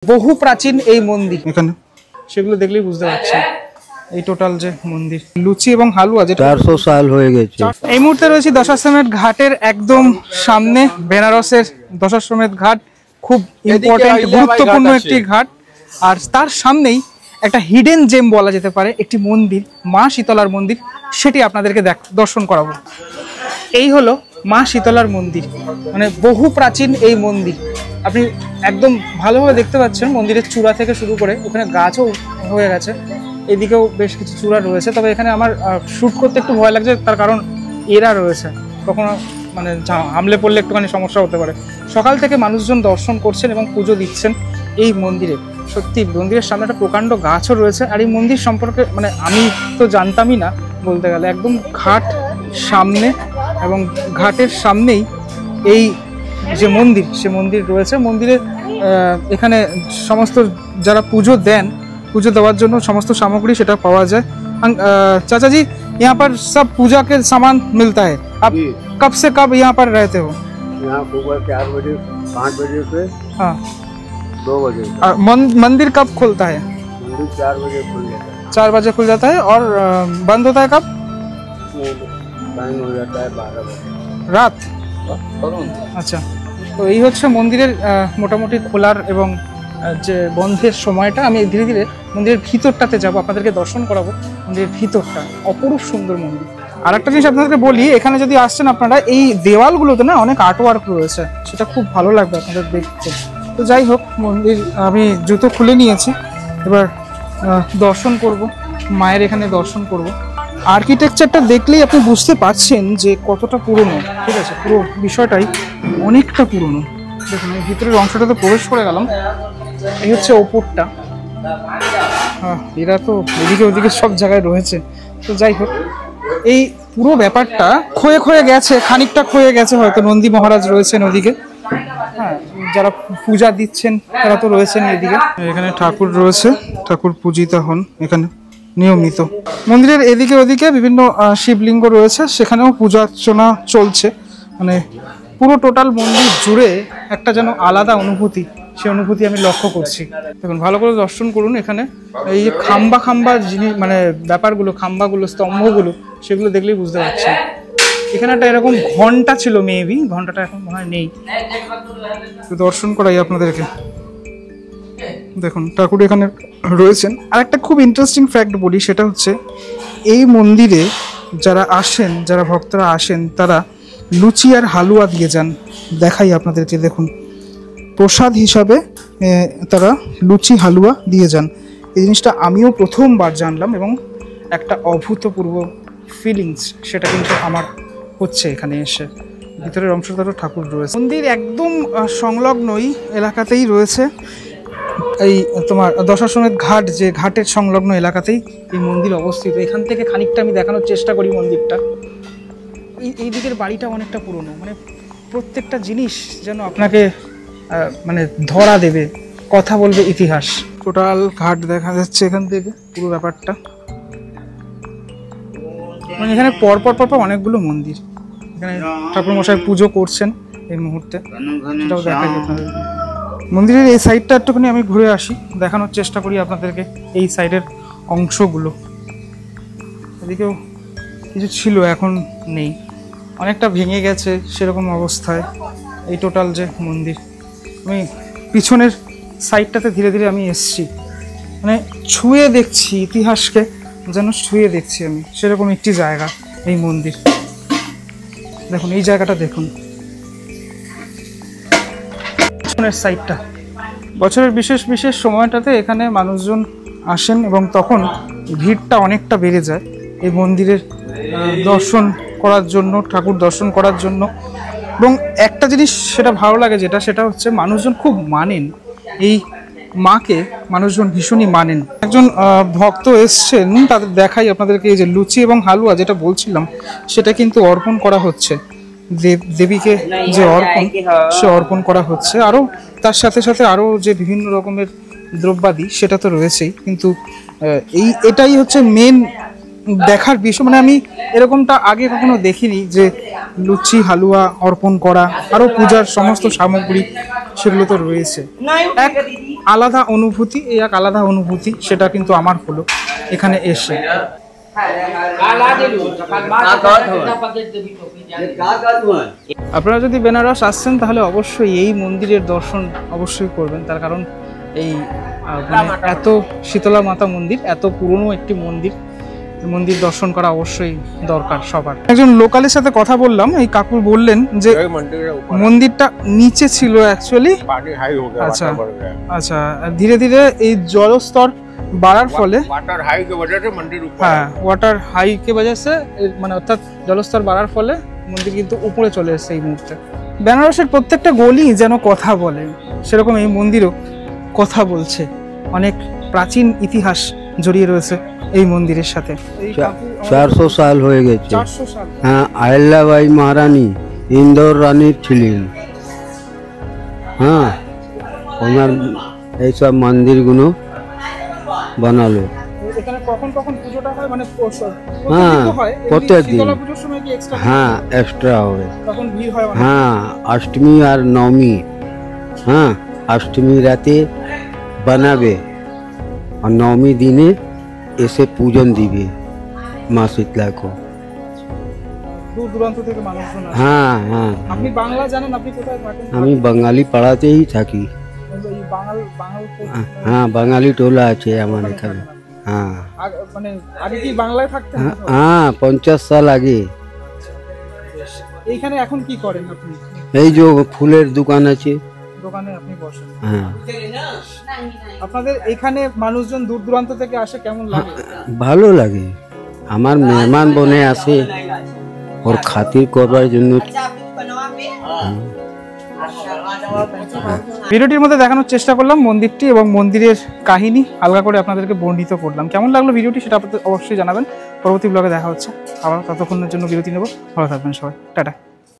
বহু প্রাচীন এই মন্দির এখানে সেগুলো দেখলেই বুঝতে পারছি এই টোটাল যে মন্দির লুচি এবং হালুয়া যেটা 400 সাল হয়ে গেছে। এই মুহূর্তে রয়েছে দশাশ্বমেধ ঘাটের একদম সামনে। বেনারসের দশাশ্বমেধ ঘাট খুব ইম্পর্টেন্ট গুরুত্বপূর্ণ একটি ঘাট, আর তার সামনেই একটা হিডেন জেম বলা যেতে পারে একটি মন্দির, মা শীতলার মন্দির, সেটি আপনাদেরকে দর্শন করাবো। এই হলো মা শীতলার মন্দির, মানে বহু প্রাচীন এই মন্দির। আপনি একদম ভালোভাবে দেখতে পাচ্ছেন মন্দিরের চূড়া থেকে শুরু করে ওখানে গাছও হয়ে গেছে, এদিকেও বেশ কিছু চূড়া রয়েছে। তবে এখানে আমার শ্যুট করতে একটু ভয় লাগছে, তার কারণ এরা রয়েছে, কখনো মানে হামলে পড়লে একটুখানি সমস্যা হতে পারে। সকাল থেকে মানুষজন দর্শন করছেন এবং পুজো দিচ্ছেন এই মন্দিরে। সত্যি মন্দিরের সামনে একটা প্রকাণ্ড গাছও রয়েছে। আর এই মন্দির সম্পর্কে মানে আমি তো জানতামই না বলতে গেলে। একদম ঘাট সামনে এবং ঘাটের সামনেই এই যে মন্দির, সে মন্দির রয়েছে। মন্দিরের এখানে সমস্ত যারা পুজো দেন, পুজো देवार জন্য সমস্ত সামগ্রী সেটা পাওয়া যায়। चाचा जी यहाँ पर सब पूजा के सामान मिलता है। आप कब से कब यहाँ पर रहते हो? यहाँ सुबह 4 बजे 5 बजे से हाँ 2 बजे। मंदिर कब खुलता है? मंदिर 4 बजे खुल जाता है। 4 बजे खुल जाता है। और बंद होता है कब? टाइम हो जाता है 12 बजे রাত। আচ্ছা, তো এই হচ্ছে মন্দিরের মোটামুটি খোলার এবং যে বন্ধের সময়টা। আমি ধীরে ধীরে মন্দিরের ভিতরটাতে যাব, আপনাদেরকে দর্শন করাবো মন্দিরের ভিতরটা। অপরূপ সুন্দর মন্দির। আর একটা জিনিস আপনাদেরকে বলি, এখানে যদি আসছেন আপনারা, এই দেওয়ালগুলোতে না অনেক আর্টওয়ার্ক রয়েছে, সেটা খুব ভালো লাগবে আপনাদের দেখতে। তো যাই হোক, মন্দির আমি জুতো খুলে নিয়েছি, এবার দর্শন করব, মায়ের এখানে দর্শন করব। আর্কিটেকচারটা দেখলেই আপনি বুঝতে পারছেন যে কতটা পুরনো। ঠিক আছে, পুরো বিষয়টাই অনেকটা পুরনো। দেখুন এই ভিতরের অংশটাতে প্রবেশ করে গেলাম, এই হচ্ছে ওপরটা। হ্যাঁ, এরা তো এদিকে ওদিকে সব জায়গায় রয়েছে। তো যাই হোক, এই পুরো ব্যাপারটা ক্ষয়ে গেছে, খানিকটা ক্ষয়ে গেছে হয়তো। নন্দী মহারাজ রয়েছেন ওদিকে, হ্যাঁ, যারা পূজা দিচ্ছেন তারা তো রয়েছেন এদিকে। এখানে ঠাকুর রয়েছে, ঠাকুর পূজিতা হন এখানে নিয়মিত। মন্দিরের এদিকে ওদিকে বিভিন্ন শিবলিঙ্গ রয়েছে, সেখানেও পূজা অর্চনা চলছে। মানে পুরো টোটাল মন্দির জুড়ে একটা যেন আলাদা অনুভূতি, সেই অনুভূতি আমি লক্ষ্য করছি। দেখুন, ভালো করে দর্শন করুন। এখানে এই যে খাম্বা জিনিস, মানে ব্যাপারগুলো, খাম্বাগুলো, স্তম্ভগুলো, সেগুলো দেখলেই বুঝতে পারছি। এখানে একটা এরকম ঘন্টা ছিল, মেবি ঘন্টাটা এখন মনে হয় নেই। দর্শন করাই আপনাদেরকে। দেখুন ঠাকুর এখানে রয়েছেন। আর একটা খুব ইন্টারেস্টিং ফ্যাক্ট বলি, সেটা হচ্ছে এই মন্দিরে যারা আসেন, যারা ভক্তরা আসেন, তারা লুচি আর হালুয়া দিয়ে যান। দেখাই আপনাদেরকে, দেখুন প্রসাদ হিসাবে তারা লুচি হালুয়া দিয়ে যান। এই জিনিসটা আমিও প্রথমবার জানলাম এবং একটা অভূতপূর্ব ফিলিংস সেটা কিন্তু আমার হচ্ছে এখানে এসে। ভিতরের অংশটারও ঠাকুর রয়েছে। মন্দির একদম সংলগ্নই এলাকাতেই রয়েছে। এই তোমার দশাশ্বমেধ ঘাট, যে ঘাটের সংলগ্ন এলাকাতেই এই মন্দির অবস্থিত। এখান থেকে খানিকটা আমি দেখানোর চেষ্টা করি মন্দিরটা। এই দিকের বাড়িটা অনেকটা পুরনো, মানে প্রত্যেকটা জিনিস যেন আপনাকে মানে ধরা দেবে, কথা বলবে ইতিহাস। টোটাল ঘাট দেখা যাচ্ছে এখান থেকে পুরো ব্যাপারটা। মানে এখানে পরপর অনেকগুলো মন্দির। এখানে ঠাকুর মশাই পুজো করছেন এই মুহূর্তে, সেটাও দেখা যায় আপনাদের। মন্দিরের এই সাইডটা একটুখানি আমি ঘুরে আসি, দেখানোর চেষ্টা করি আপনাদেরকে এই সাইডের অংশগুলো। এদিকেও কিছু ছিল, এখন নেই, অনেকটা ভেঙে গেছে সেরকম অবস্থায় এই টোটাল যে মন্দির। আমি পিছনের সাইডটাতে ধীরে ধীরে আমি এসছি, মানে ছুঁয়ে দেখছি ইতিহাসকে, যেন ছুঁয়ে দেখছি আমি, সেরকম একটি জায়গা এই মন্দির। দেখুন এই জায়গাটা দেখুন, পিছনের সাইডটা। বছরের বিশেষ সময়টাতে এখানে মানুষজন আসেন এবং তখন ভিড়টা অনেকটা বেড়ে যায় এই মন্দিরের দর্শন করার জন্য, ঠাকুর দর্শন করার জন্য। এবং একটা জিনিস সেটা ভালো লাগে, সেটা হচ্ছে মানুষজন খুব মানেন এই মাকে, মানুষজন ভীষণই মানেন। একজন ভক্ত এসছেন, তাদের দেখাই আপনাদেরকে। এই যে লুচি এবং হালুয়া যেটা বলছিলাম, সেটা কিন্তু অর্পণ করা হচ্ছে দেবীকে, যে অর্পণ, সে অর্পণ করা হচ্ছে। আরও তার সাথে সাথে আরও যে বিভিন্ন রকমের দ্রব্যাদি, সেটা তো রয়েছেই, কিন্তু এটাই হচ্ছে মেন দেখার বিষয়। মানে আমি এরকমটা আগে কখনো দেখিনি যে লুচি হালুয়া অর্পণ করা, আরও পূজার সমস্ত সামগ্রী সেগুলো তো রয়েছে। এক আলাদা অনুভূতি, এই এক আলাদা অনুভূতি সেটা কিন্তু আমার হলো এখানে এসে। আপনারা যদি বেনারস আসছেন তাহলে অবশ্যই এই মন্দিরের দর্শন অবশ্যই করবেন, তার কারণ এই মানে এত শীতলা মাতা মন্দির, এত পুরনো একটি মন্দির দর্শন করা অবশ্যই দরকার সবার। একজন লোকালের সাথে কথা বললাম, এই কাকু বললেন যে মন্দিরটা নিচে ছিল অ্যাকচুয়ালি। আচ্ছা আচ্ছা, ধীরে ধীরে এই জলস্তর বাড়ার ফলে, হ্যাঁ ওয়াটার হাই কে वजह से মানে অর্থাৎ জলস্তর বাড়ার ফলে মন্দির কিন্তু উপরে চলে এসেছে এই মুহূর্তে। বেনারসের প্রত্যেকটা গলি যেন কথা বলে, সেরকম এই মন্দিরও কথা বলছে। অনেক প্রাচীন ইতিহাস জড়িয়ে রয়েছে এই মন্দিরের সাথে। 400 সাল হয়ে গেছে। 400 সাল। হ্যাঁ, আহল্যাবাই মহারানী ইন্দোর রানীর ছিলেন। হ্যাঁ, ওনার এইসব মন্দিরগুলো বানালো। এখানে কখন কখন পুজোটা হয় মানে হ্যাঁ, প্রত্যেক দিন। শীতলা পুজোর সময় কি এক্সট্রা? হ্যাঁ, এক্সট্রা হবে। তখন ভিড় হয় অনেক। হ্যাঁ, অষ্টমী আর নবমী। হ্যাঁ, অষ্টমী রাতে বানাবে আর নবমী দিনে এসে পূজন দিবে মা শীতলাকে। দূর দূরান্ত থেকে মানুষজন আসে। হ্যাঁ হ্যাঁ, আপনি বাংলা জানেন? আপনি কোথায় থাকেন? আমি বাঙালি পাড়াতেই থাকি। এই বাঙাল হ্যাঁ, বাঙালি টোলা আছে আমার এখানে। হ্যাঁ মানে আগে কি বাংলায় থাকতেন? হ্যাঁ, 50 সাল আগে। এইখানে এখন কি করেন আপনি? এই যে ফুলের দোকান আছে, দোকানে আপনি বসেন। হ্যাঁ। আপনাদের এখানে মানুষজন দূর দূরান্ত থেকে আসে, কেমন লাগে? ভালো লাগে। আমার মেহমান বনে আসে ওর খাতির করবার জন্য। ভিডিওটির মধ্যে দেখানোর চেষ্টা করলাম মন্দিরটি এবং মন্দিরের কাহিনী হালকা করে আপনাদেরকে বর্ণিত করলাম। কেমন লাগলো ভিডিওটি সেটা আপনাদের অবশ্যই জানাবেন। পরবর্তী ব্লগে দেখা হচ্ছে আবার, ততক্ষণের জন্য বিরতি নেব। ভালো থাকবেন সবাই, টাটা।